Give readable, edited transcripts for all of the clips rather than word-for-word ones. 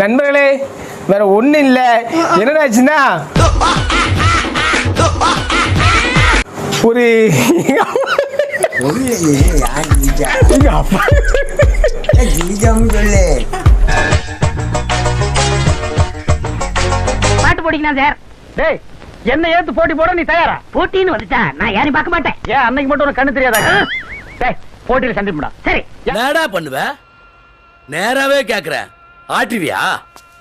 நண்பர்களே வேற ஒண்ணு இல்ல, என்னடாச்சுன்னா ஒரு பாட்டு போடிக்கலாம் சார். டேய் என்ன ஏத்து போட்டி போட நீ தயாரா? போட்டின்னு வந்துட்டா நான் யாரையும் பார்க்க மாட்டேன். ஏன் அன்னைக்கு மட்டும் உனக்கு கண்ணு தெரியாதா? டேய் போட்டியில சந்திப்படா. சரி என்னடா பண்ணுவ? நேராவே கேக்குற, ஆட்டுவியா?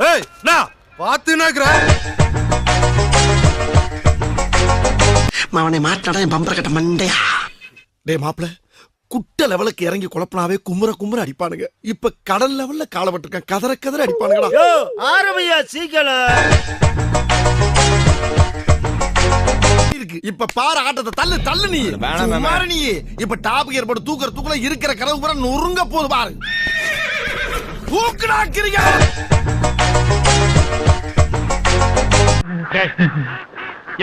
ஏய் நான் பாத்துனாக்குற அவனை மாட்டாடா என் பம்பர கட்ட மண்டையா. டேய் மாப்ள, குட்ட லெவலுக்கு இறங்கி குழப்பனாவே கும்புற கும்புற அடிப்பானுங்க. இப்ப கடல் லெவல்ல கால விட்டுருக்கான், கதற கதற அடிப்பானுங்கடா. ஆரம்பியா சீக்கிரம். இருக்கு இப்ப பாரு ஆட்டத்தை, தள்ளு தள்ளு நீ மாறு நீ. இப்ப டாப் கியர் போட்டு தூக்குற இருக்கிற கதவு பூரா நொறுங்க போது பாரு. தூக்குடாக்கிறீங்க.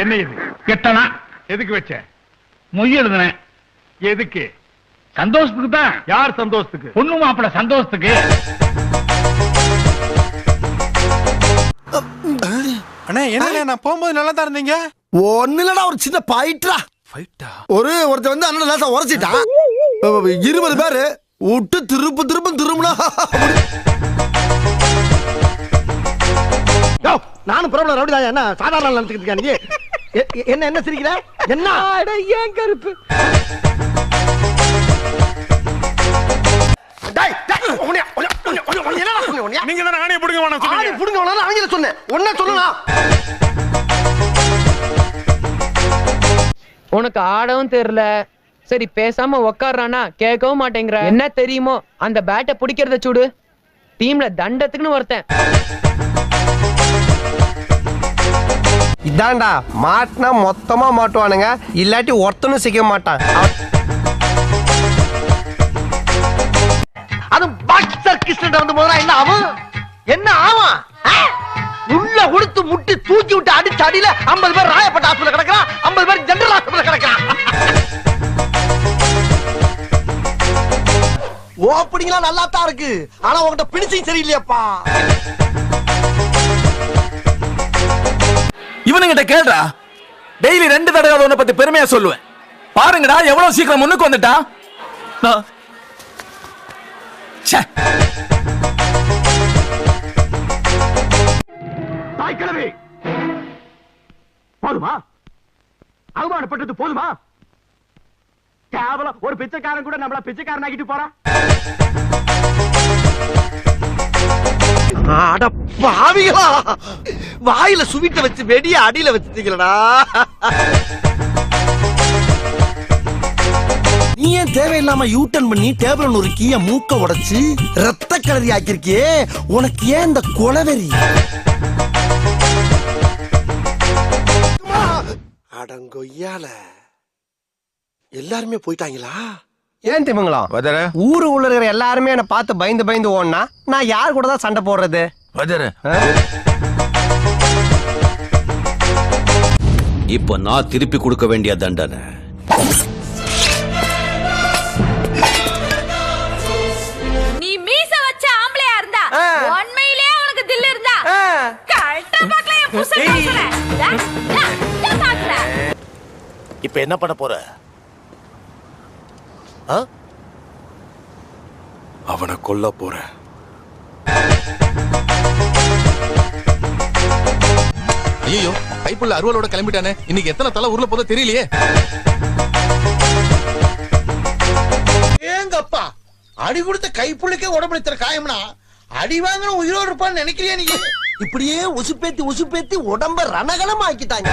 என்ன இது கெட்டனா? எதுக்கு வச்ச? மொய் எழுதுனேன். எதுக்கு? சந்தோஷத்துக்கு தான். யார் சந்தோஷத்துக்கு? பொண்ணு மாப்பிள சந்தோஷத்துக்கு. அண்ணே என்ன நான் போகும்போது நல்லா தான் இருந்தீங்க. ஒண்ணு இல்லடா, ஒரு சின்ன பைட்டா ஒருத்த வந்து அண்ணன் லேசா உரைச்சிட்டான். 20 பேரு விட்டு திரும்புனா நானும் பிரபல ரவுடிதான். என்ன சாதாரண நினைச்சுக்கிட்டு இருக்கா நீ? என்ன சிரிக்கிற? என்ன ஏன் கருப்பு? நீங்க தானே ஆணைய புடுங்க வேணாம் ஆணி புடுங்க வேணாம் ஆங்கில சொன்னேன். ஒன்ன சொல்லலாம். உனக்கு ஆடவும் தெரியல, சரி பேசாம உக்காடுறானா கேட்கவும் மாட்டேங்கிற. என்ன தெரியுமோ அந்த பேட்டை பிடிக்கிறத சூடு. டீம்ல தண்டத்துக்குன்னு ஒருத்தன். இதான்டா மாட்டினா மொத்தமா மாட்டுவானுங்க, இல்லாட்டி ஒருத்தனும் சிக்க மாட்டான். அது பாக்ஸர் கிருஷ்ணன் வந்து போதா என்ன ஆகும்? என்ன ஆகும்? உள்ள உடுத்து முட்டி தூக்கி விட்டு அடிச்சு அடியில 50 பேர் ராயப்பட்ட ஹாஸ்பிடல் கிடக்குறான், 50 பேர் ஜெனரல் ஹாஸ்பிடல் கிடக்குறான். ஓப்பனிங்களா நல்லா தான் இருக்கு, ஆனா உங்ககிட்ட பினிஷிங் சரியில்லையாப்பா. இவனுங்கிட்ட கேள்றா. டெய்லி 2 தடவை உன்னை பத்தி பெருமையா சொல்லுவேன். பாருங்கடா எவ்வளவு சீக்கிரம் முன்னுக்கு வந்துட்டா. தாய்க்கிழமை போதுமா? அவமானப்பட்டது போதுமா? கேவலம் ஒரு பிச்சைக்காரன் கூட நம்மள பிச்சைக்காரன் ஆக்கிட்டு போறான். அட பாவிகளா, வாயில சுவிட்ட வச்சு வெடிய அடியில வச்சுட்டீங்களடா. நீ ஏன் தேவையில்லாம யூட்டன் பண்ணி டேபிள் ஒரு கீய மூக்க உடைச்சு ரத்த கலரி ஆக்கிருக்கியே? உனக்கு ஏன் இந்த கொலவெறி? அடங்கொய்யால எல்லாருமே போயிட்டாங்களா? ஏன் திமுங்கலாம் ஊரு உள்ள இருக்கிற எல்லாருமே என்ன பார்த்து பயந்து பயந்து ஓடனா நான் யார் கூட தான் சண்டை போடுறது? இப்ப நான் திருப்பி கொடுக்க வேண்டிய தண்டனை. நீ மீச வச்ச ஆம்பளையா இருந்தா உண்மையிலேயே உனக்கு தில் இருந்தா கரெக்டா பார்க்கல என் புருஷன் பேசுற. பாக்குற இப்ப என்ன பண்ண போற? அவனை கொல்ல போறேன். ஐயோ கைப்புள்ள அருவலோட கிளம்பிட்டானே. இன்னைக்கு எத்தனை தலை ஊர்ல போத தெரியலையே. ஏங்கப்பா, அடி கொடுத்த கைப்புள்ளிக்கே உடம்புல காயம்னா அடி வாங்கின உயிரோடு இருப்பான்னு நினைக்கிறியா நீ? இப்படியே உசுப்பேத்தி உடம்ப ரணகலம் ஆக்கிட்டாங்க.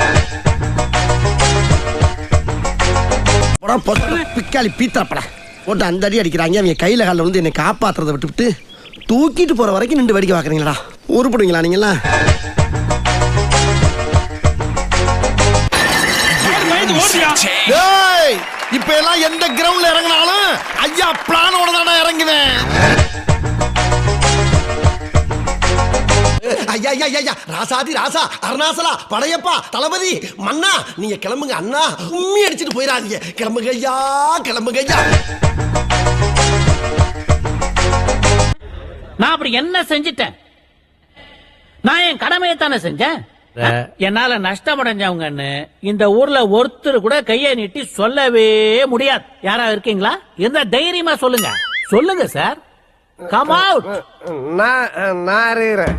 பிக்காளி பீத்தப்படா போட்டு அந்த அடி அடிக்கிறாங்க. அவங்க கையில காலில் வந்து என்னை காப்பாத்துறதை விட்டுவிட்டு தூக்கிட்டு போற வரைக்கும் நின்று வேடிக்கை பாக்குறீங்களா? உருப்படுவீங்களா நீங்களா? இப்ப எல்லாம் எந்த கிரவுண்ட்ல இறங்கினாலும் ஐயா பிளானோட தானே இறங்குவேன். ஐயா ஐயா ஐயா ராசாதி ராசா அருணாசலா படையப்பா தளபதி மன்னா நீங்க கிளம்புங்க அண்ணா. உம்மி அடிச்சுட்டு போயிடாதீங்க. கிளம்புங்க ஐயா கிளம்புங்க ஐயா. நான் அப்படி என்ன செஞ்சிட்டேன்? நான் என் கடமையை தானே செஞ்சேன். என்னால நஷ்டம் அடைஞ்சவங்கன்னு இந்த ஊர்ல ஒருத்தர் கூட கையை நீட்டி சொல்லவே முடியாது. யாரா இருக்கீங்களா? இருந்தா தைரியமா சொல்லுங்க. சொல்லுங்க சார். Come out. நான் இருக்கிறேன்.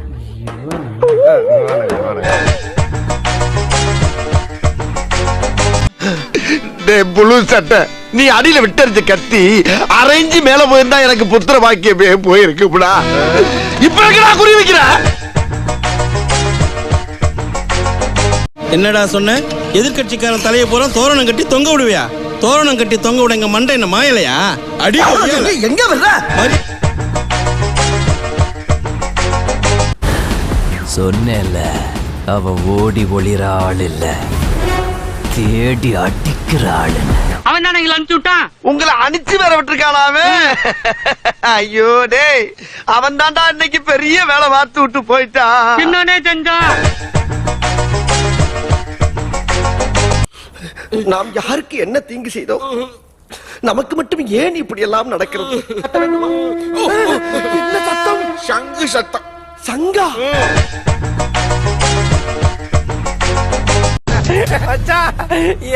புழு சட்டை நீ அடியில விட்டறிஞ்ச கத்தி அரைஞ்சு மேல போயிருந்தா எனக்கு புத்திர பாக்கியமே போயிருக்குடா. இப்ப இருக்கடா குறி வைக்கிற. என்னடா சொன்ன? எதிர்கட்சிக்காரன் தலையை பூரா தோரணம் கட்டி தொங்க விடுவியா? தோரணம் கட்டி தொங்க விட எங்க மண்டை என்ன மாயலையா? அடி எங்க வர்ற? சொன்னேன்ல, அவ ஓடி ஒளிர ஆள் இல்ல, தேடி அடிக்கிற ஆளு. அவன் தானே எங்களை அனுப்பிச்சு விட்டான். உங்களை அனுப்பிச்சு வேற விட்டுருக்கானாவே. ஐயோ டேய், அவன் தான்டா இன்னைக்கு பெரிய வேலை பார்த்து விட்டு போயிட்டான். என்னன்னே செஞ்சான்? நாம் யாருக்கு என்ன தீங்கு செய்தோம்? நமக்கு மட்டும் ஏன் இப்படி எல்லாம் நடக்கிறது? என்ன சத்தம்? சங்கு சத்தம். சங்கா?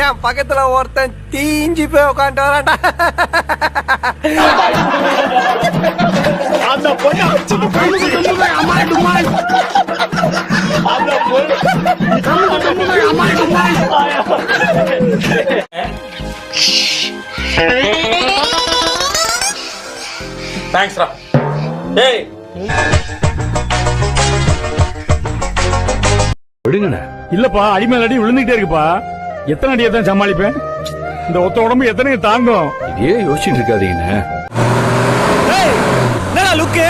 என் பக்கத்துல ஒருத்தன் தீஞ்சு போய் உட்காந்து வரான்டா. அந்த பொண்ணு தேங்க்ஸ்ரா. டேய் விடுங்கண்ணே. இல்லப்பா, அடிமேல் அடி விழுந்துகிட்டே இருக்குப்பா. எத்தனை அடியை தான் சமாளிப்பேன்? இந்த ஒத்த உடம்பு எத்தனை தாங்கும்? இதே யோசிச்சுட்டு இருக்காதீங்கண்ணே. என்னடா லுக்கு?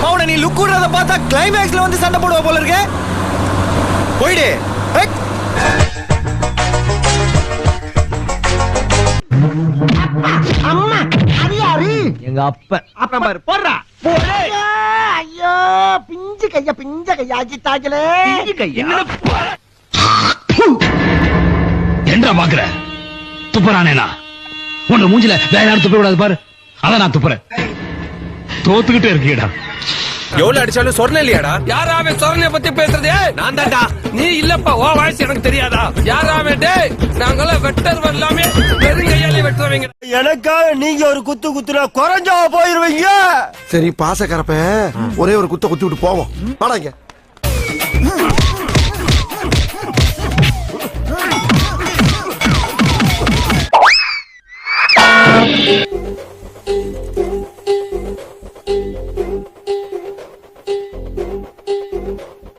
அவனை நீ லுக் விடுறத பார்த்தா கிளைமேக்ஸ்ல வந்து சண்டை போடுவ போல இருக்கு. போயிடு. அம்மா அது யாரு? எங்க அப்பன். அப்ப பாரு போடுறா. ஐயோ பிஞ்சு கையா ஆக்கிட்டாங்களே. என்ன பாக்குற? துப்புறானேனா? உன்ன மூஞ்சில வேற யாரும் துப்ப விடாது பாரு. அதான் நான் துப்புறேன். தோத்துக்கிட்டே இருக்கீடா. எவ்வளவு அடிச்சாலும் சொரணை இல்லையாடா? யாராவே சொரணைய பத்தி பேசுறதே? நான் தான்டா. நீ இல்லப்பா, ஓ வாய்ஸ் எனக்கு தெரியாதா? யாராவே டேய், நாங்கள வெட்டர் வரலாமே, வெறும் கையாலே வெட்டுறவங்க. எனக்காக நீங்க ஒரு குத்து குத்துனா குறைஞ்சா போயிருவீங்க. சரி பாச கரப்ப ஒரே ஒரு குத்த குத்தி விட்டு போவோம். வாடாங்க.